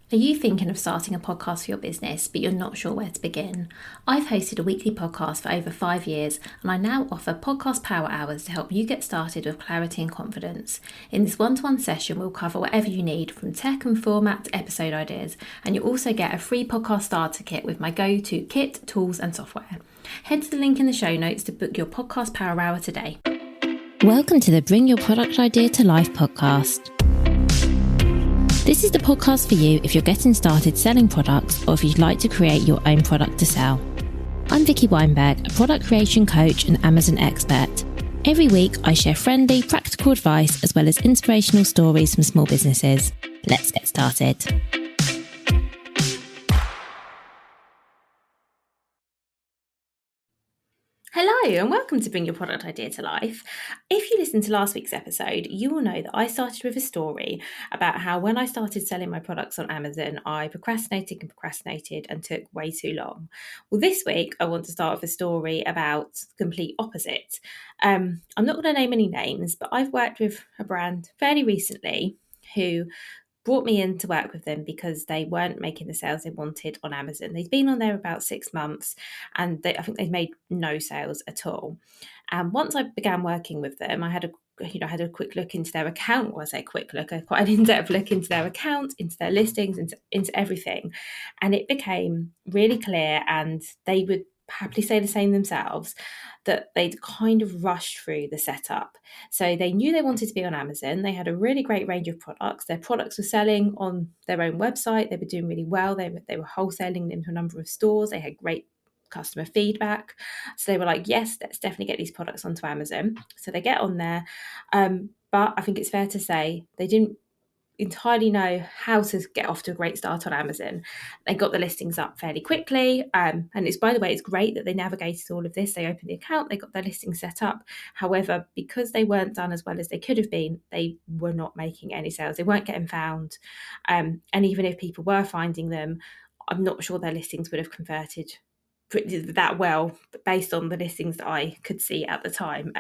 Are you thinking of starting a podcast for your business, but you're not sure where to begin? I've hosted a weekly podcast for over 5 years, and I now offer podcast power hours to help you get started with clarity and confidence. In this one-to-one session, we'll cover whatever you need, from tech and format to episode ideas, and you'll also get a free podcast starter kit with my go-to kit, tools, and software. Head to the link in the show notes to book your podcast power hour today. Welcome to the Bring Your Product Idea to Life podcast. This is the podcast for you if you're getting started selling products or if you'd like to create your own product to sell. I'm Vicky Weinberg, a product creation coach and Amazon expert. Every week I share friendly, practical advice as well as inspirational stories from small businesses. Let's get started. Hello and welcome to Bring Your Product Idea to Life. If you listened to last week's episode, you will know that I started with a story about how when I started selling my products on Amazon, I procrastinated and took way too long. Well, this week I want to start with a story about the complete opposite. I'm not going to name any names, but I've worked with a brand fairly recently who brought me in to work with them because they weren't making the sales they wanted on Amazon. They'd been on there about 6 months and I think they'd made no sales at all. And once I began working with them, I had a quick look into their account. Well, I say quick look, quite an in-depth look into their account, into their listings, into everything. And it became really clear, and they would happily say the same themselves, that they'd kind of rushed through the setup. So they knew they wanted to be on Amazon. They had a really great range of products. Their products were selling on their own website. They were doing really well. They were wholesaling them to a number of stores. They had great customer feedback. So they were like, yes, let's definitely get these products onto Amazon. So they get on there. But I think it's fair to say they didn't entirely know how to get off to a great start on Amazon. They got the listings up fairly quickly. And it's, by the way, it's great that they navigated all of this. They opened the account, they got their listings set up. However, because they weren't done as well as they could have been, they were not making any sales. They weren't getting found. And even if people were finding them, I'm not sure their listings would have converted that well based on the listings that I could see at the time.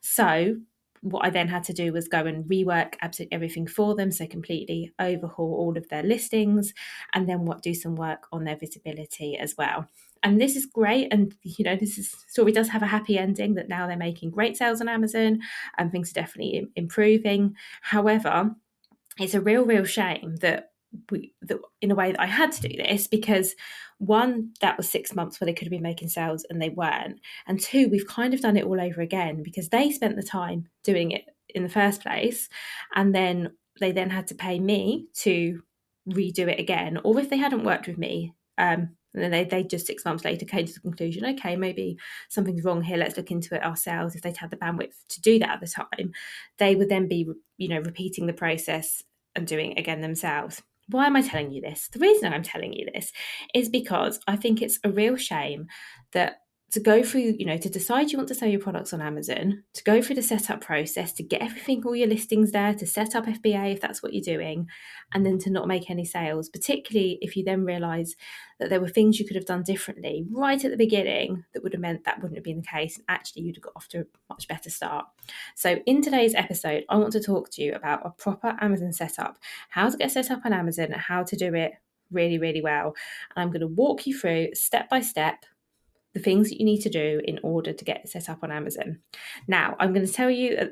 So what I then had to do was go and rework absolutely everything for them. So completely overhaul all of their listings and then do some work on their visibility as well. And this is great. And, this story does have a happy ending, that now they're making great sales on Amazon and things are definitely improving. However, it's a real shame that in a way that I had to do this, because one, that was 6 months where they could have been making sales and they weren't. And two, we've kind of done it all over again because they spent the time doing it in the first place. And then they then had to pay me to redo it again. Or if they hadn't worked with me, and then they just 6 months later came to the conclusion, okay, maybe something's wrong here, let's look into it ourselves. If they'd had the bandwidth to do that at the time, they would then be, repeating the process and doing it again themselves. Why am I telling you this? The reason I'm telling you this is because I think it's a real shame that to go through, to decide you want to sell your products on Amazon, to go through the setup process, to get everything, all your listings there, to set up FBA if that's what you're doing, and then to not make any sales, particularly if you then realise that there were things you could have done differently right at the beginning that would have meant that wouldn't have been the case, and actually you'd have got off to a much better start. So in today's episode, I want to talk to you about a proper Amazon setup, how to get set up on Amazon, how to do it really well. And I'm going to walk you through step by step the things that you need to do in order to get set up on Amazon. Now, I'm going to tell you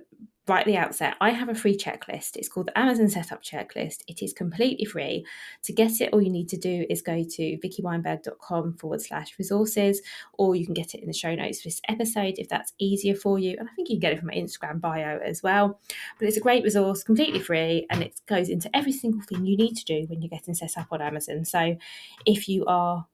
right at the outset, I have a free checklist. It's called the Amazon Setup Checklist. It is completely free. To get it, all you need to do is go to vickyweinberg.com/resources, or you can get it in the show notes for this episode if that's easier for you. And I think you can get it from my Instagram bio as well. But it's a great resource, completely free, and it goes into every single thing you need to do when you're getting set up on Amazon. So if you are,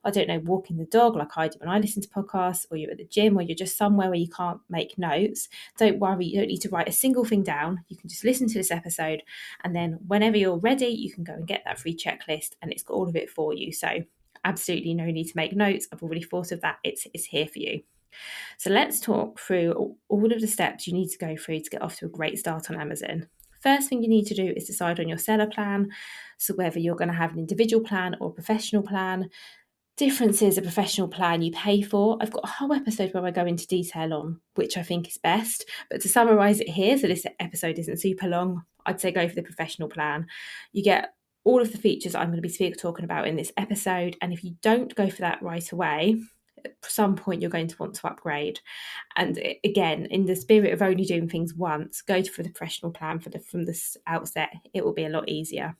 walking the dog like I do when I listen to podcasts, or you're at the gym, or you're just somewhere where you can't make notes, don't worry, you don't need to write a single thing down. You can just listen to this episode, and then whenever you're ready, you can go and get that free checklist, and it's got all of it for you. So absolutely no need to make notes. I've already thought of that. It's here for you. So let's talk through all of the steps you need to go through to get off to a great start on Amazon. First thing you need to do is decide on your seller plan. So whether you're going to have an individual plan or a professional plan. Differences a professional plan you pay for. I've got a whole episode where I go into detail on which I think is best, but to summarise it here, so this episode isn't super long, I'd say go for the professional plan. You get all of the features I'm going to be talking about in this episode. And if you don't go for that right away, at some point you're going to want to upgrade. And again, in the spirit of only doing things once, go for the professional plan from the outset. It will be a lot easier.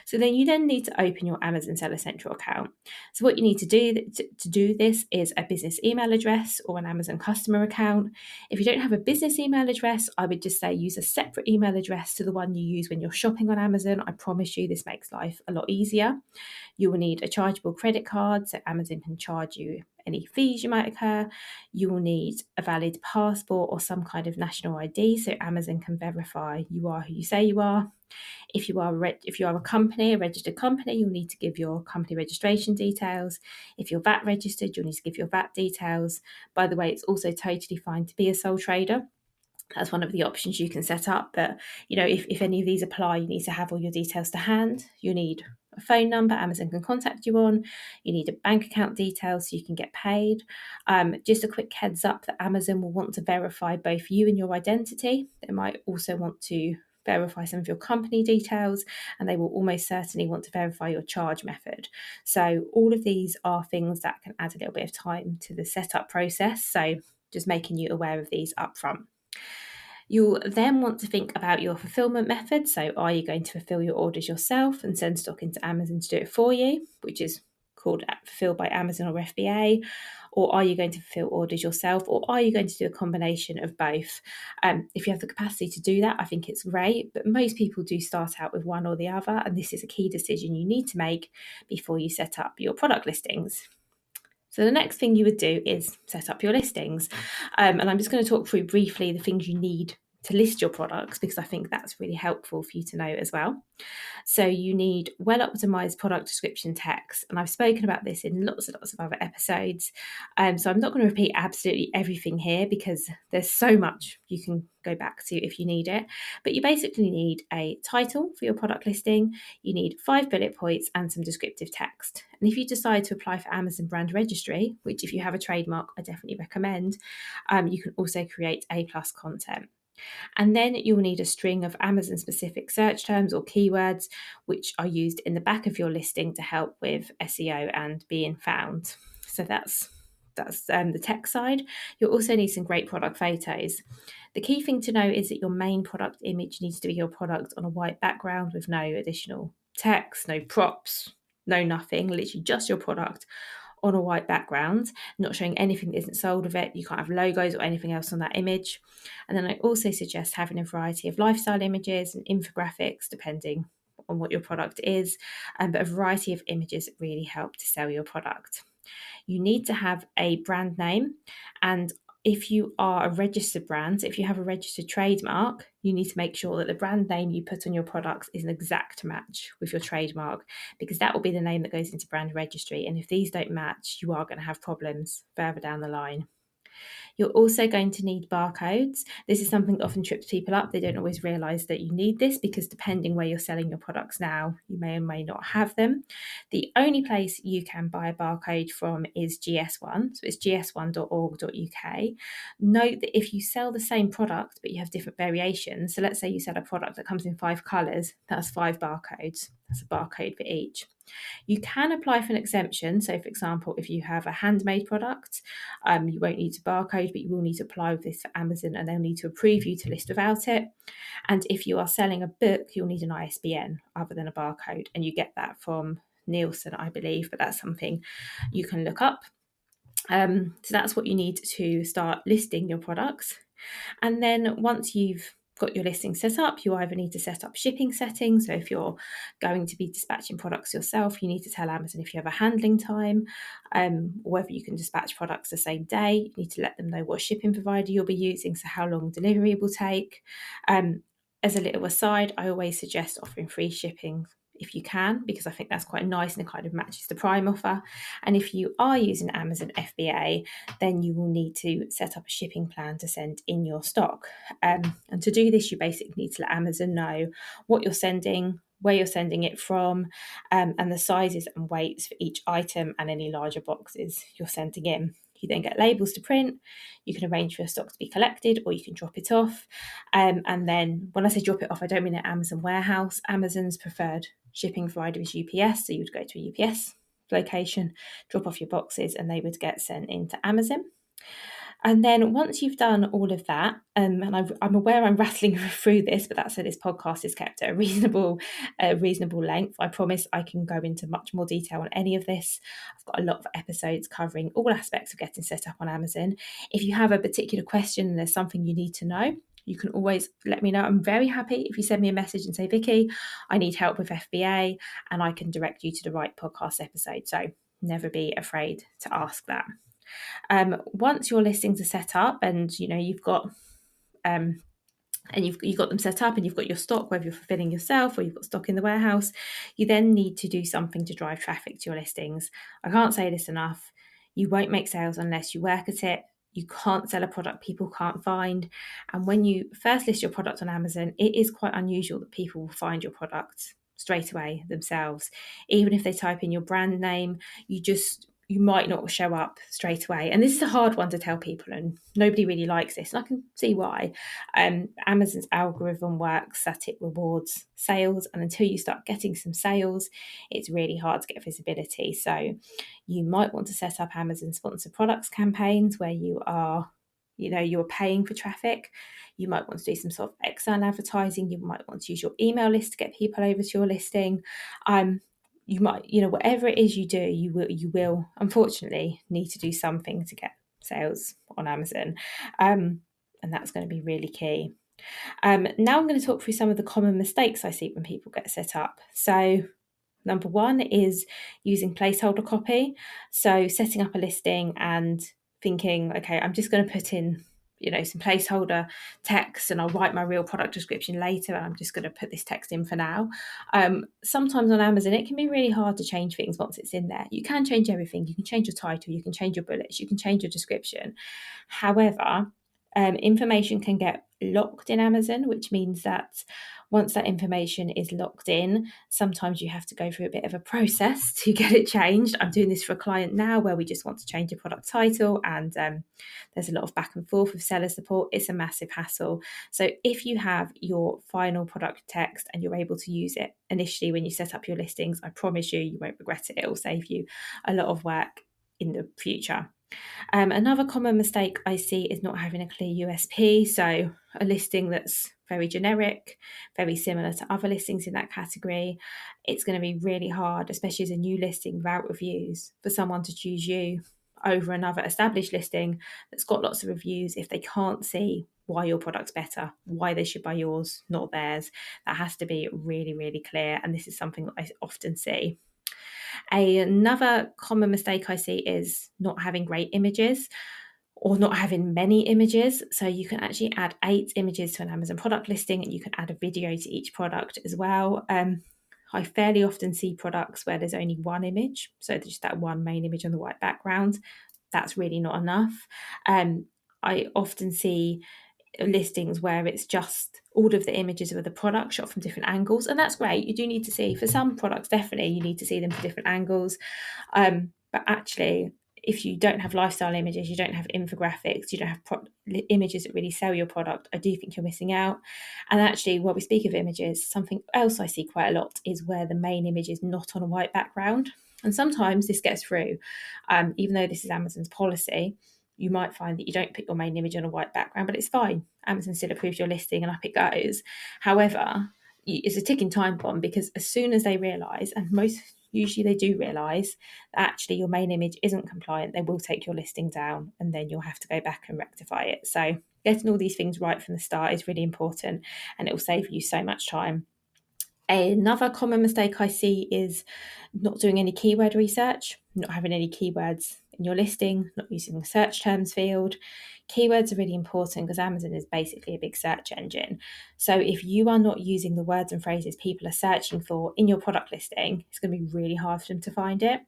So then you need to open your Amazon Seller Central account. So what you need to do this is a business email address or an Amazon customer account. If you don't have a business email address, I would just say use a separate email address to the one you use when you're shopping on Amazon. I promise you this makes life a lot easier. You will need a chargeable credit card, so Amazon can charge you any fees you might incur. You will need a valid passport or some kind of national ID, so Amazon can verify you are who you say you are. If you are a company, a registered company, you'll need to give your company registration details. If you're VAT registered, you'll need to give your VAT details. By the way, it's also totally fine to be a sole trader. That's one of the options you can set up. But, if any of these apply, you need to have all your details to hand. You need a phone number Amazon can contact you on. You need a bank account details so you can get paid. Just a quick heads up that Amazon will want to verify both you and your identity. They might also want to verify some of your company details, and they will almost certainly want to verify your charge method. So all of these are things that can add a little bit of time to the setup process. So just making you aware of these up front. You'll then want to think about your fulfillment method. So are you going to fulfill your orders yourself and send stock into Amazon to do it for you, which is called Fulfilled by Amazon or FBA? Or are you going to fulfill orders yourself? Or are you going to do a combination of both? If you have the capacity to do that, I think it's great. But most people do start out with one or the other. And this is a key decision you need to make before you set up your product listings. So the next thing you would do is set up your listings. And I'm just going to talk through briefly the things you need to list your products, because I think that's really helpful for you to know as well. So you need well-optimized product description text. And I've spoken about this in lots and lots of other episodes. So I'm not going to repeat absolutely everything here because there's so much you can go back to if you need it. But you basically need a title for your product listing. You need 5 bullet points and some descriptive text. And if you decide to apply for Amazon brand registry, which if you have a trademark, I definitely recommend, you can also create A+ content. And then you'll need a string of Amazon-specific search terms or keywords, which are used in the back of your listing to help with SEO and being found. So that's the tech side. You'll also need some great product photos. The key thing to know is that your main product image needs to be your product on a white background with no additional text, no props, no nothing, literally just your product on a white background, not showing anything that isn't sold of it. You can't have logos or anything else on that image. And then I also suggest having a variety of lifestyle images and infographics, depending on what your product is, but a variety of images that really help to sell your product. You need to have a brand name, and if you are a registered brand, if you have a registered trademark, you need to make sure that the brand name you put on your products is an exact match with your trademark, because that will be the name that goes into brand registry. And if these don't match, you are going to have problems further down the line. You're also going to need barcodes. This is something that often trips people up. They don't always realise that you need this, because depending where you're selling your products now, you may or may not have them. The only place you can buy a barcode from is GS1, so it's gs1.org.uk. Note that if you sell the same product but you have different variations, so let's say you sell a product that comes in 5 colours, that's 5 barcodes. That's a barcode for each. You can apply for an exemption. So, for example, if you have a handmade product, you won't need to barcode, but you will need to apply with this for Amazon, and they'll need to approve you to list without it. And if you are selling a book, you'll need an ISBN other than a barcode, and you get that from Nielsen, I believe, but that's something you can look up. So that's what you need to start listing your products. And then once you've got your listing set up, you either need to set up shipping settings. So if you're going to be dispatching products yourself, you need to tell Amazon if you have a handling time, or whether you can dispatch products the same day. You need to let them know what shipping provider you'll be using, so how long delivery will take. As a little aside, I always suggest offering free shipping if you can, because I think that's quite nice and it kind of matches the Prime offer. And if you are using Amazon FBA, then you will need to set up a shipping plan to send in your stock. And to do this, you basically need to let Amazon know what you're sending, where you're sending it from, and the sizes and weights for each item and any larger boxes you're sending in. You then get labels to print. You can arrange for your stock to be collected, or you can drop it off. And then when I say drop it off, I don't mean an Amazon warehouse. Amazon's preferred shipping provider is UPS. So you would go to a UPS location, drop off your boxes, and they would get sent into Amazon. And then once you've done all of that, and I'm aware I'm rattling through this, but that's so this podcast is kept at a reasonable length. I promise I can go into much more detail on any of this. I've got a lot of episodes covering all aspects of getting set up on Amazon. If you have a particular question and there's something you need to know, you can always let me know. I'm very happy if you send me a message and say, Vicky, I need help with FBA, and I can direct you to the right podcast episode. So never be afraid to ask that. Once your listings are set up and you've got you've got them set up and you've got your stock, whether you're fulfilling yourself or you've got stock in the warehouse, you then need to do something to drive traffic to your listings. I can't say this enough. You won't make sales unless you work at it. You can't sell a product people can't find. And when you first list your product on Amazon, it is quite unusual that people will find your product straight away themselves. Even if they type in your brand name, you might not show up straight away. And this is a hard one to tell people, and nobody really likes this. And I can see why. Amazon's algorithm works that it rewards sales. And until you start getting some sales, it's really hard to get visibility. So you might want to set up Amazon sponsored products campaigns where you're paying for traffic. You might want to do some sort of external advertising. You might want to use your email list to get people over to your listing. You might, whatever it is you do, you will unfortunately need to do something to get sales on Amazon. And that's going to be really key. Now I'm going to talk through some of the common mistakes I see when people get set up. So number one is using placeholder copy. So setting up a listing and thinking, okay, I'm just going to put in some placeholder text and I'll write my real product description later, and I'm just going to put this text in for now. Sometimes on Amazon, it can be really hard to change things once it's in there. You can change everything. You can change your title, you can change your bullets, you can change your description. However, information can get locked in Amazon, which means that once that information is locked in, sometimes you have to go through a bit of a process to get it changed. I'm doing this for a client now where we just want to change a product title, and there's a lot of back and forth with seller support. It's a massive hassle. So if you have your final product text and you're able to use it initially when you set up your listings, I promise you won't regret it. It will save you a lot of work in the future. Another common mistake I see is not having a clear USP. So a listing that's very generic, very similar to other listings in that category. It's going to be really hard, especially as a new listing without reviews, for someone to choose you over another established listing that's got lots of reviews if they can't see why your product's better, why they should buy yours, not theirs. That has to be really, really clear. And this is something that I often see. Another common mistake I see is not having great images or not having many images. So you can actually add 8 images to an Amazon product listing, and you can add a video to each product as well. I fairly often see products where there's only one image, so just that one main image on the white background. That's really not enough. I often see listings where it's just all of the images of the product shot from different angles, and that's great. You do need to see, for some products, definitely you need to see them from different angles, but actually if you don't have lifestyle images, you don't have infographics, you don't have images that really sell your product, I do think you're missing out. And actually, while we speak of images, something else I see quite a lot is where the main image is not on a white background, and sometimes this gets through, even though this is Amazon's policy. You might find that you don't put your main image on a white background, but it's fine. Amazon still approves your listing and up it goes. However, it's a ticking time bomb, because as soon as they realise, and usually they do realise, that actually your main image isn't compliant, they will take your listing down, and then you'll have to go back and rectify it. So getting all these things right from the start is really important, and it will save you so much time. Another common mistake I see is not doing any keyword research, not having any keywords in your listing, not using the search terms field. Keywords are really important because Amazon is basically a big search engine. So if you are not using the words and phrases people are searching for in your product listing, it's going to be really hard for them to find it.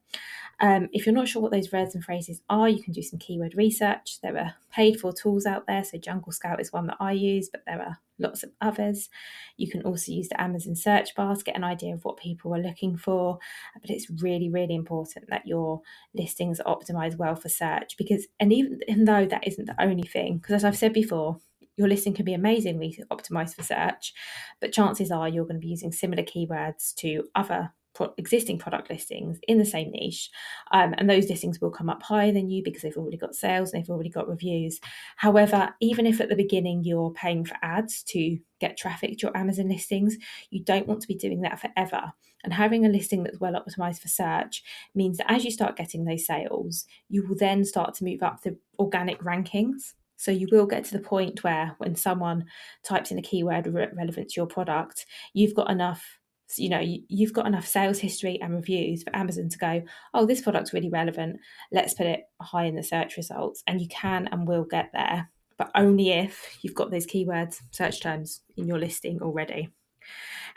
If you're not sure what those words and phrases are, you can do some keyword research. There are paid for tools out there. So Jungle Scout is one that I use, but there are lots of others. You can also use the Amazon search bar to get an idea of what people are looking for. But it's really, really important that your listings are optimized well for search, because, and even though that isn't the only thing, because as I've said before, your listing can be amazingly optimized for search, but chances are you're going to be using similar keywords to other existing product listings in the same niche, and those listings will come up higher than you because they've already got sales and they've already got reviews. However, even if at the beginning you're paying for ads to get traffic to your Amazon listings, you don't want to be doing that forever. And having a listing that's well optimized for search means that as you start getting those sales, you will then start to move up the organic rankings. So you will get to the point where when someone types in a keyword relevant to your product, you've got enough sales history and reviews for Amazon to go, oh, this product's really relevant, let's put it high in the search results. And you can and will get there, but only if you've got those keywords, search terms in your listing already.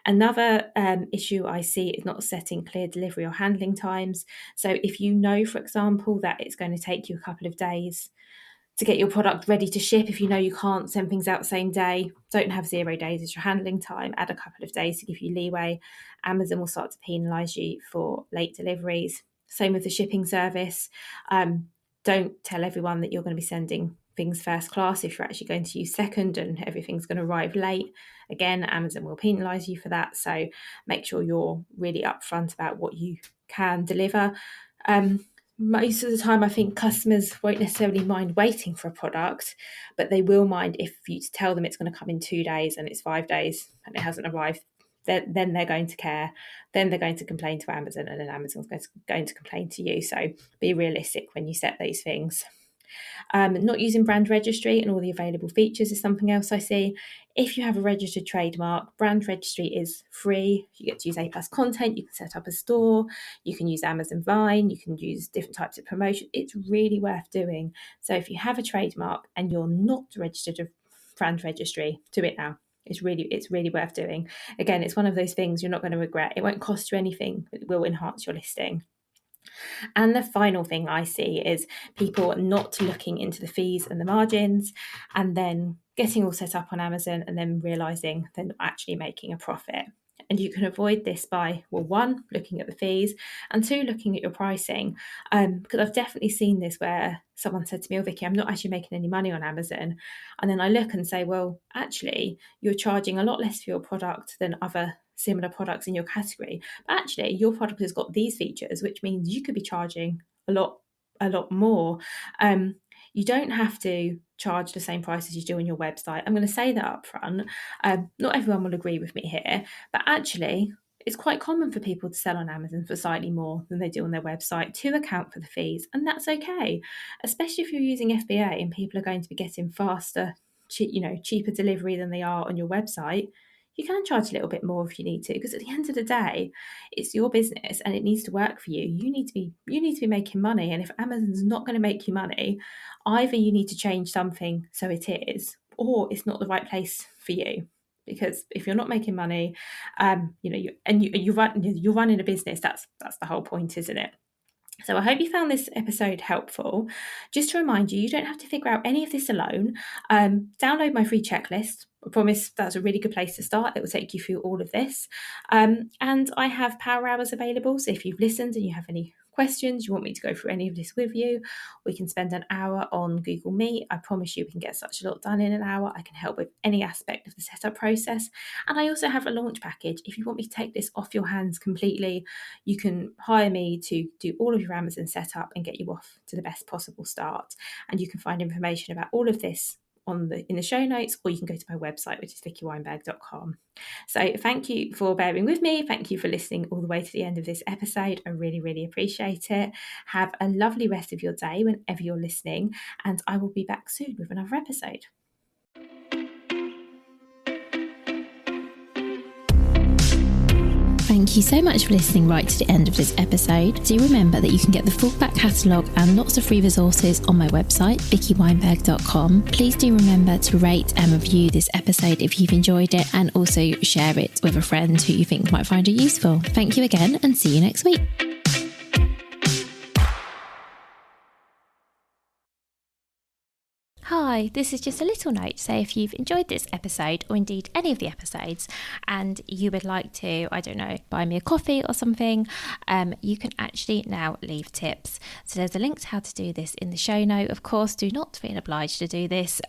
Another issue I see is not setting clear delivery or handling times. So if you know, for example, that it's going to take you a couple of days to get your product ready to ship, if you know you can't send things out same day, don't have 0 days as your handling time, add a couple of days to give you leeway. Amazon will start to penalise you for late deliveries. Same with the shipping service. Don't tell everyone that you're going to be sending things first class if you're actually going to use second and everything's going to arrive late. Again, Amazon will penalise you for that. So make sure you're really upfront about what you can deliver. Most of the time, I think customers won't necessarily mind waiting for a product, but they will mind if you tell them it's going to come in 2 days and it's 5 days and it hasn't arrived. Then they're going to care. Then they're going to complain to Amazon, and then Amazon's going to complain to you. So be realistic when you set these things. Not using brand registry and all the available features is something else I see. If you have a registered trademark, brand registry is free. You get to use A+ content, you can set up a store, you can use Amazon Vine, you can use different types of promotion. It's really worth doing. So if you have a trademark and you're not registered with brand registry, do it now. It's really worth doing. Again, it's one of those things you're not going to regret. It won't cost you anything, but it will enhance your listing. And the final thing I see is people not looking into the fees and the margins, and then getting all set up on Amazon and then realizing they're not actually making a profit. And you can avoid this by, well, 1, looking at the fees, and 2, looking at your pricing. Because I've definitely seen this where someone said to me, oh, Vicky, I'm not actually making any money on Amazon. And then I look and say, well, actually, you're charging a lot less for your product than other similar products in your category. But actually, your product has got these features, which means you could be charging a lot more. You don't have to charge the same price as you do on your website. I'm going to say that up front. Not everyone will agree with me here, but actually, it's quite common for people to sell on Amazon for slightly more than they do on their website to account for the fees, and that's okay, especially if you're using FBA and people are going to be getting faster, cheaper delivery than they are on your website. You can charge a little bit more if you need to, because at the end of the day, it's your business and it needs to work for you. You need to be making money, and if Amazon's not going to make you money, either you need to change something so it is, or it's not the right place for you. Because if you're not making money, you're running a business. That's the whole point, isn't it? So I hope you found this episode helpful. Just to remind you, you don't have to figure out any of this alone. Download my free checklist. I promise that's a really good place to start. It will take you through all of this. And I have power hours available. So if you've listened and you have any questions, you want me to go through any of this with you, we can spend an hour on Google Meet. I promise you we can get such a lot done in an hour. I can help with any aspect of the setup process. And I also have a launch package. If you want me to take this off your hands completely, you can hire me to do all of your Amazon setup and get you off to the best possible start. And you can find information about all of this in the show notes, or you can go to my website, which is vickyweinberg.com. So thank you for bearing with me. Thank you for listening all the way to the end of this episode. I really, really appreciate it. Have a lovely rest of your day whenever you're listening, and I will be back soon with another episode. Thank you so much for listening right to the end of this episode. Do remember that you can get the full back catalogue and lots of free resources on my website, vickyweinberg.com. Please do remember to rate and review this episode if you've enjoyed it, and also share it with a friend who you think might find it useful. Thank you again, and see you next week. Hi, this is just a little note to say if you've enjoyed this episode, or indeed any of the episodes, and you would like to, I don't know, buy me a coffee or something, you can actually now leave tips. So there's a link to how to do this in the show note. Of course, do not feel obliged to do this.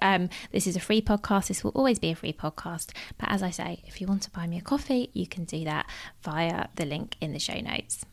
This is a free podcast. This will always be a free podcast. But as I say, if you want to buy me a coffee, you can do that via the link in the show notes.